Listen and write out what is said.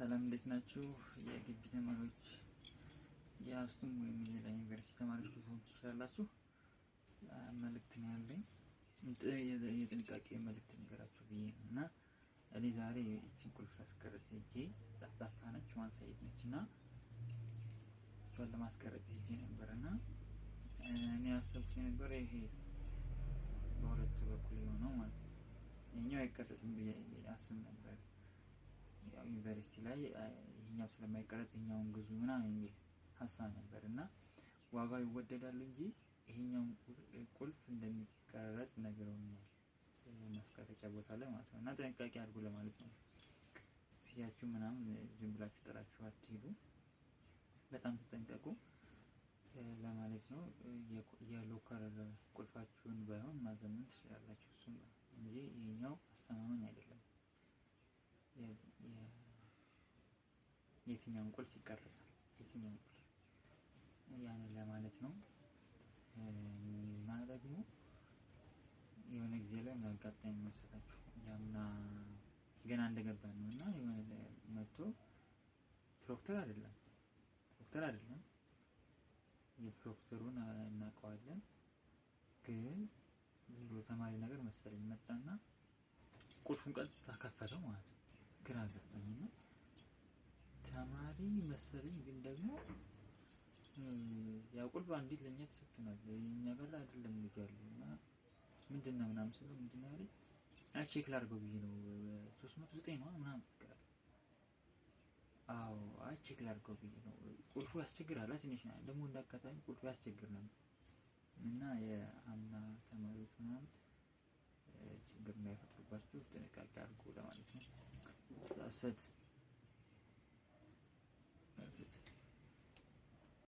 ሰላም እንዴት ናችሁ? የግቢ ተማሪዎች የአስቱም ወይም የሌላ ዩኒቨርሲቲ ተማሪዎች ልትሆኑ ትችላላችሁ። መልእክት ነው ያለኝ፣ የጥንቃቄ መልእክት ንገራችሁ ብዬ ነው እና እኔ ዛሬ ይህችን ቁልፍ ላስቀረጽ ሄጄ ጠፍጣፋ ነች፣ ዋን ሳይድ ነች እና እሷን ለማስቀረጽ ሄጄ ነበር እና እኔ ያሰብኩት የነበረ ይሄ በሁለቱ በኩል የሆነው ማለት ነው። ይሄኛው አይቀረጽም ብዬ አስብ ነበር። ያው ዩኒቨርሲቲ ላይ ይሄኛው ስለማይቀረጽ ይሄኛውን ግዙ ምናምን የሚል ሀሳብ ነበር እና ዋጋው ይወደዳል እንጂ ይሄኛው ቁልፍ እንደሚቀረጽ ነግረውኛል፣ ማስቀረጫ ቦታ ላይ ማለት ነው። እና ጥንቃቄ አድርጉ ለማለት ነው። ፊታችሁ ምናምን ዝም ብላችሁ ጥላችሁ አትሄዱ፣ በጣም ተጠንቀቁ ለማለት ነው። የሎከር ቁልፋችሁን ባይሆን ማዘመን ትችላላችሁ እሱም እንጂ ይሄኛው አስተማማኝ አይደለም። የትኛውን ቁልፍ ይቀረጻል? የትኛውን ቁልፍ ያንን ለማለት ነው። እና ደግሞ የሆነ ጊዜ ላይ የሚያጋጥመኝ መሰላችሁ ያምና ገና እንደገባን ነው እና የሆነ መጥቶ ፕሮክተር አይደለም የፕሮክተሩን እናውቀዋለን፣ ግን ብሎ ተማሪ ነገር መሰለኝ መጣና ቁልፉን ቀጥታ ከፈተው ማለት ነው። ግራ ገባኝ እና ተማሪ መሰለኝ፣ ግን ደግሞ ያው ቁልፍ አንዲት ለኛ ተሰጥቶናል፣ የኛ ጋር አይደለም ልጅ ያለው እና ምንድነው ምናምን ስለው ምንድነው ያለኝ ቼክ ላድርገው ብዬ ነው 309 ነው ምናምን ይላል። አዎ ቼክ ላድርገው ብዬ ነው። ቁልፉ ያስቸግራል ትንሽ ደግሞ እንዳጋጣሚ ቁልፉ ያስቸግር ነበር እና የአምና ተማሪዎች ምናምን ችግር እንዳይፈጥሩባችሁ ጥንቃቄ አድርጉ ለማለት ነው።